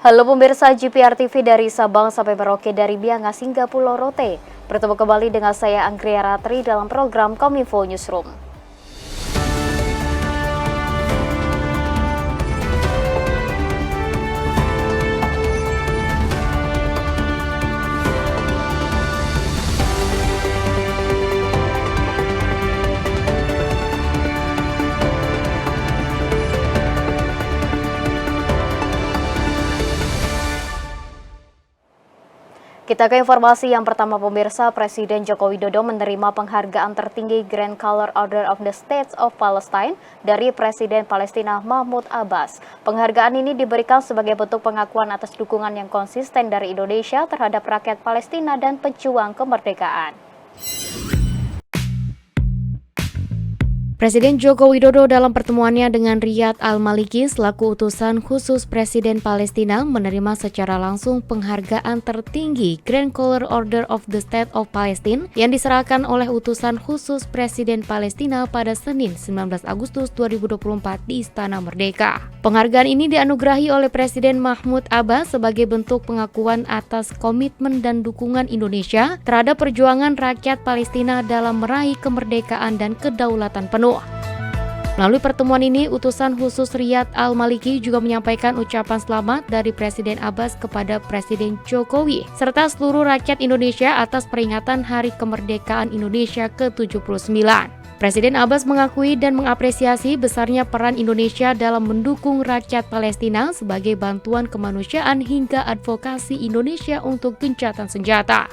Halo pemirsa GPR TV dari Sabang sampai Merauke, dari Miangas hingga Pulau Rote. Bertemu kembali dengan saya Anggria Ratri dalam program Kominfo Newsroom. Kita ke informasi yang pertama pemirsa, Presiden Joko Widodo menerima penghargaan tertinggi Grand Color Order of the State of Palestine dari Presiden Palestina Mahmud Abbas. Penghargaan ini diberikan sebagai bentuk pengakuan atas dukungan yang konsisten dari Indonesia terhadap rakyat Palestina dan pejuang kemerdekaan. Presiden Joko Widodo dalam pertemuannya dengan Riyad Al-Maliki selaku utusan khusus Presiden Palestina menerima secara langsung penghargaan tertinggi Grand Color Order of the State of Palestine yang diserahkan oleh utusan khusus Presiden Palestina pada Senin 19 Agustus 2024 di Istana Merdeka. Penghargaan ini dianugerahi oleh Presiden Mahmud Abbas sebagai bentuk pengakuan atas komitmen dan dukungan Indonesia terhadap perjuangan rakyat Palestina dalam meraih kemerdekaan dan kedaulatan penuh. Melalui pertemuan ini, utusan khusus Riyad Al-Maliki juga menyampaikan ucapan selamat dari Presiden Abbas kepada Presiden Jokowi, serta seluruh rakyat Indonesia atas peringatan Hari Kemerdekaan Indonesia ke-79. Presiden Abbas mengakui dan mengapresiasi besarnya peran Indonesia dalam mendukung rakyat Palestina sebagai bantuan kemanusiaan hingga advokasi Indonesia untuk gencatan senjata.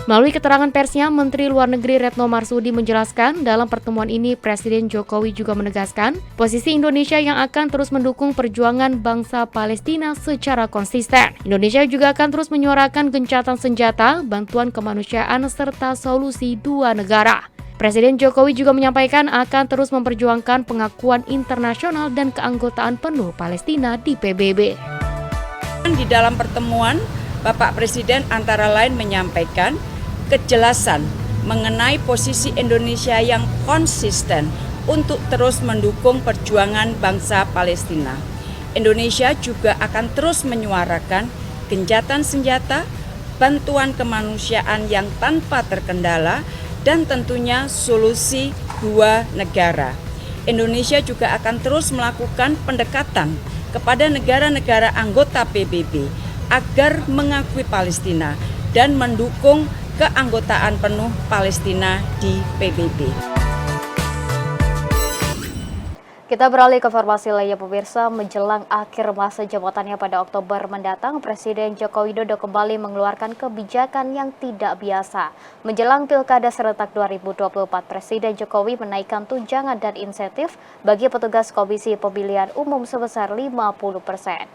Melalui keterangan persnya, Menteri Luar Negeri Retno Marsudi menjelaskan dalam pertemuan ini Presiden Jokowi juga menegaskan posisi Indonesia yang akan terus mendukung perjuangan bangsa Palestina secara konsisten. Indonesia juga akan terus menyuarakan gencatan senjata, bantuan kemanusiaan, serta solusi dua negara. Presiden Jokowi juga menyampaikan akan terus memperjuangkan pengakuan internasional dan keanggotaan penuh Palestina di PBB. Di dalam pertemuan, Bapak Presiden antara lain menyampaikan kejelasan mengenai posisi Indonesia yang konsisten untuk terus mendukung perjuangan bangsa Palestina. Indonesia juga akan terus menyuarakan gencatan senjata, bantuan kemanusiaan yang tanpa terkendala, dan tentunya solusi dua negara. Indonesia juga akan terus melakukan pendekatan kepada negara-negara anggota PBB agar mengakui Palestina dan mendukung keanggotaan penuh Palestina di PBB. Kita beralih ke informasi lainnya pemirsa, menjelang akhir masa jabatannya pada Oktober mendatang, Presiden Joko Widodo kembali mengeluarkan kebijakan yang tidak biasa. Menjelang Pilkada serentak 2024, Presiden Jokowi menaikkan tunjangan dan insentif bagi petugas Komisi Pemilihan Umum sebesar 50%.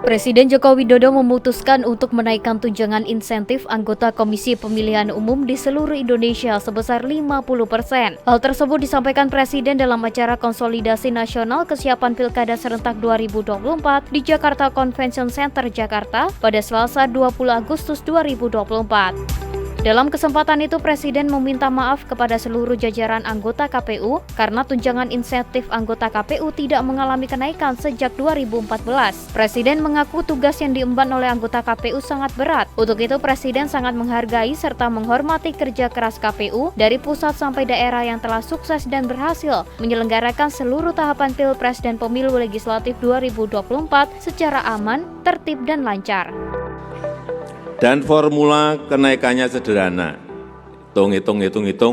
Presiden Joko Widodo memutuskan untuk menaikkan tunjangan insentif anggota Komisi Pemilihan Umum di seluruh Indonesia sebesar 50%. Hal tersebut disampaikan Presiden dalam acara konsolidasi nasional kesiapan Pilkada serentak 2024 di Jakarta Convention Center, Jakarta pada Selasa 20 Agustus 2024. Dalam kesempatan itu, Presiden meminta maaf kepada seluruh jajaran anggota KPU karena tunjangan insentif anggota KPU tidak mengalami kenaikan sejak 2014. Presiden mengaku tugas yang diemban oleh anggota KPU sangat berat. Untuk itu, Presiden sangat menghargai serta menghormati kerja keras KPU dari pusat sampai daerah yang telah sukses dan berhasil menyelenggarakan seluruh tahapan Pilpres dan Pemilu Legislatif 2024 secara aman, tertib, dan lancar. Dan formula kenaikannya sederhana, hitung,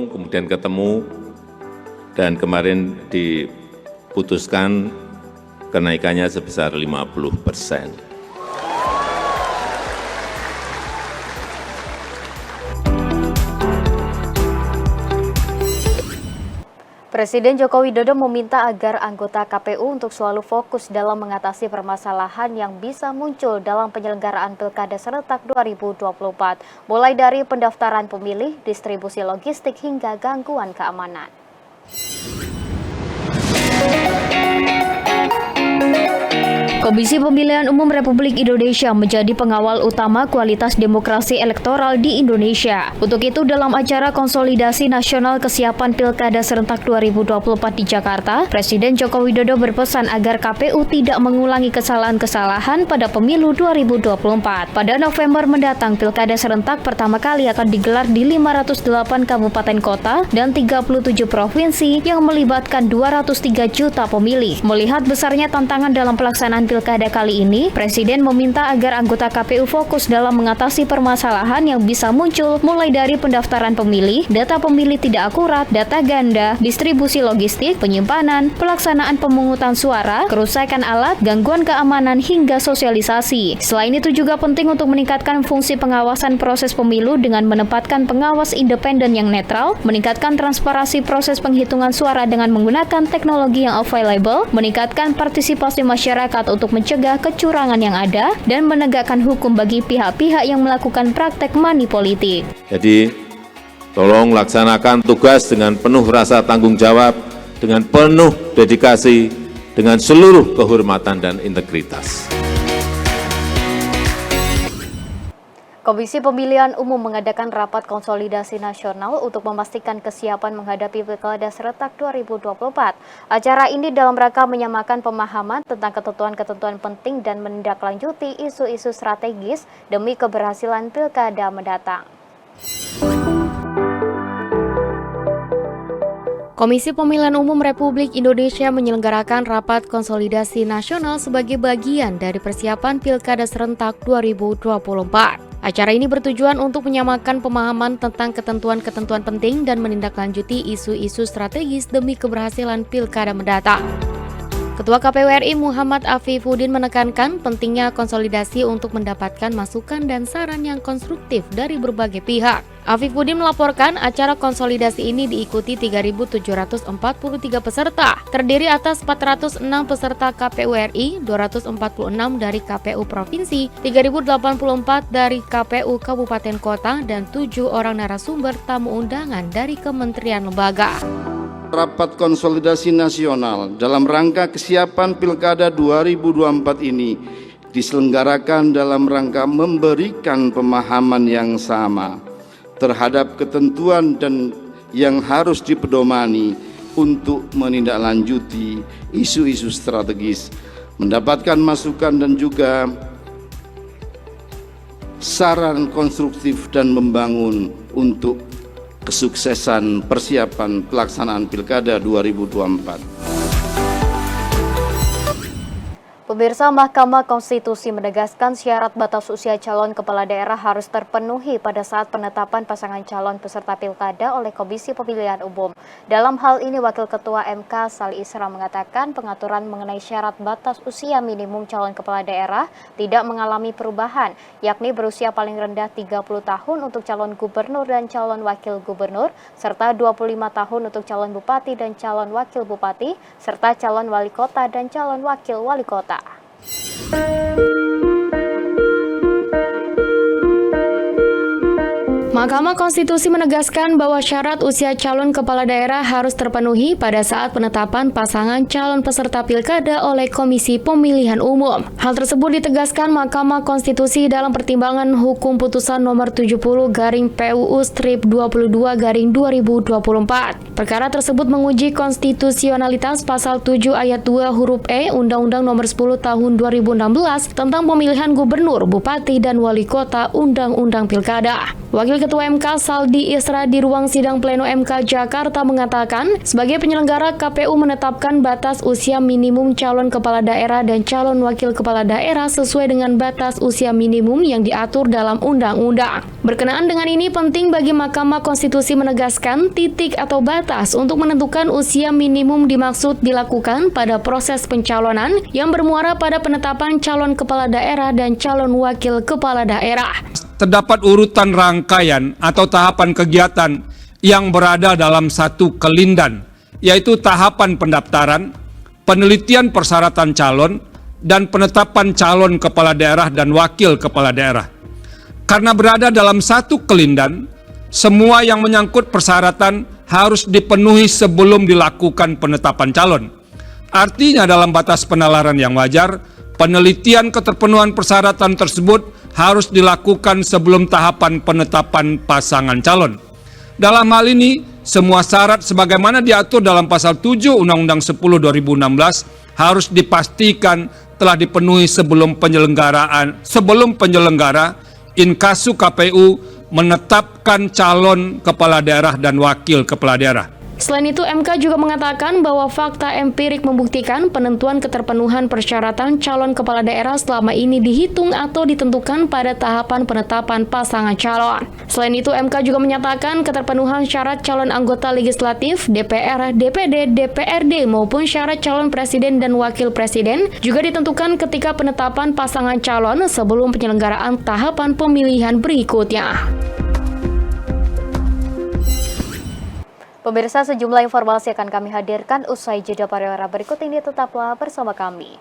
kemudian ketemu, dan kemarin diputuskan kenaikannya sebesar 50%. Presiden Joko Widodo meminta agar anggota KPU untuk selalu fokus dalam mengatasi permasalahan yang bisa muncul dalam penyelenggaraan Pilkada serentak 2024, mulai dari pendaftaran pemilih, distribusi logistik, hingga gangguan keamanan. Komisi Pemilihan Umum Republik Indonesia menjadi pengawal utama kualitas demokrasi elektoral di Indonesia. Untuk itu, dalam acara konsolidasi nasional kesiapan Pilkada serentak 2024 di Jakarta, Presiden Joko Widodo berpesan agar KPU tidak mengulangi kesalahan-kesalahan pada pemilu 2024. Pada November mendatang, Pilkada serentak pertama kali akan digelar di 508 kabupaten kota dan 37 provinsi yang melibatkan 203 juta pemilih. Melihat besarnya tantangan dalam pelaksanaan Pilkada kali ini, Presiden meminta agar anggota KPU fokus dalam mengatasi permasalahan yang bisa muncul mulai dari pendaftaran pemilih, data pemilih tidak akurat, data ganda, distribusi logistik, penyimpanan, pelaksanaan pemungutan suara, kerusakan alat, gangguan keamanan, hingga sosialisasi. Selain itu juga penting untuk meningkatkan fungsi pengawasan proses pemilu dengan menempatkan pengawas independen yang netral, meningkatkan transparansi proses penghitungan suara dengan menggunakan teknologi yang available, meningkatkan partisipasi masyarakat untuk mencegah kecurangan yang ada, dan menegakkan hukum bagi pihak-pihak yang melakukan praktek money politik. Jadi, tolong laksanakan tugas dengan penuh rasa tanggung jawab, dengan penuh dedikasi, dengan seluruh kehormatan dan integritas. Komisi Pemilihan Umum mengadakan rapat konsolidasi nasional untuk memastikan kesiapan menghadapi Pilkada serentak 2024. Acara ini dalam rangka menyamakan pemahaman tentang ketentuan-ketentuan penting dan menindaklanjuti isu-isu strategis demi keberhasilan Pilkada mendatang. Komisi Pemilihan Umum Republik Indonesia menyelenggarakan rapat konsolidasi nasional sebagai bagian dari persiapan Pilkada serentak 2024. Acara ini bertujuan untuk menyamakan pemahaman tentang ketentuan-ketentuan penting dan menindaklanjuti isu-isu strategis demi keberhasilan Pilkada mendatang. Ketua KPU RI Muhammad Afifuddin menekankan pentingnya konsolidasi untuk mendapatkan masukan dan saran yang konstruktif dari berbagai pihak. Afifuddin melaporkan acara konsolidasi ini diikuti 3.743 peserta, terdiri atas 406 peserta KPU RI, 246 dari KPU Provinsi, 3.084 dari KPU Kabupaten Kota, dan 7 orang narasumber tamu undangan dari kementerian lembaga. Rapat konsolidasi nasional dalam rangka kesiapan Pilkada 2024 ini diselenggarakan dalam rangka memberikan pemahaman yang sama terhadap ketentuan dan yang harus dipedomani untuk menindaklanjuti isu-isu strategis, mendapatkan masukan dan juga saran konstruktif dan membangun untuk kesuksesan persiapan pelaksanaan Pilkada 2024. Pemirsa, Mahkamah Konstitusi menegaskan syarat batas usia calon kepala daerah harus terpenuhi pada saat penetapan pasangan calon peserta Pilkada oleh Komisi Pemilihan Umum. Dalam hal ini, Wakil Ketua MK Sali Isra mengatakan pengaturan mengenai syarat batas usia minimum calon kepala daerah tidak mengalami perubahan, yakni berusia paling rendah 30 tahun untuk calon gubernur dan calon wakil gubernur, serta 25 tahun untuk calon bupati dan calon wakil bupati, serta calon wali kota dan calon wakil wali kota. Mahkamah Konstitusi menegaskan bahwa syarat usia calon kepala daerah harus terpenuhi pada saat penetapan pasangan calon peserta Pilkada oleh Komisi Pemilihan Umum. Hal tersebut ditegaskan Mahkamah Konstitusi dalam pertimbangan hukum putusan nomor 70/PUU/22/2024. Perkara tersebut menguji konstitusionalitas pasal 7 ayat 2 huruf E Undang-Undang nomor 10 tahun 2016 tentang pemilihan gubernur, bupati, dan wali kota Undang-Undang Pilkada. Wakil Ketua MK Saldi Isra di ruang sidang pleno MK Jakarta mengatakan, sebagai penyelenggara KPU menetapkan batas usia minimum calon kepala daerah dan calon wakil kepala daerah sesuai dengan batas usia minimum yang diatur dalam undang-undang. Berkenaan dengan ini, penting bagi Mahkamah Konstitusi menegaskan titik atau batas untuk menentukan usia minimum dimaksud dilakukan pada proses pencalonan yang bermuara pada penetapan calon kepala daerah dan calon wakil kepala daerah. Terdapat urutan rangkaian atau tahapan kegiatan yang berada dalam satu kelindan, yaitu tahapan pendaftaran, penelitian persyaratan calon, dan penetapan calon kepala daerah dan wakil kepala daerah. Karena berada dalam satu kelindan, semua yang menyangkut persyaratan harus dipenuhi sebelum dilakukan penetapan calon. Artinya dalam batas penalaran yang wajar, penelitian keterpenuhan persyaratan tersebut harus dilakukan sebelum tahapan penetapan pasangan calon. Dalam hal ini, semua syarat sebagaimana diatur dalam pasal 7 Undang-Undang 10 2016 harus dipastikan telah dipenuhi sebelum penyelenggara inkasu KPU menetapkan calon kepala daerah dan wakil kepala daerah. Selain itu, MK juga mengatakan bahwa fakta empirik membuktikan penentuan keterpenuhan persyaratan calon kepala daerah selama ini dihitung atau ditentukan pada tahapan penetapan pasangan calon. Selain itu, MK juga menyatakan keterpenuhan syarat calon anggota legislatif, DPR, DPD, DPRD maupun syarat calon presiden dan wakil presiden juga ditentukan ketika penetapan pasangan calon sebelum penyelenggaraan tahapan pemilihan berikutnya. Pemirsa, sejumlah informasi akan kami hadirkan usai jeda pariwara berikut ini, tetaplah bersama kami.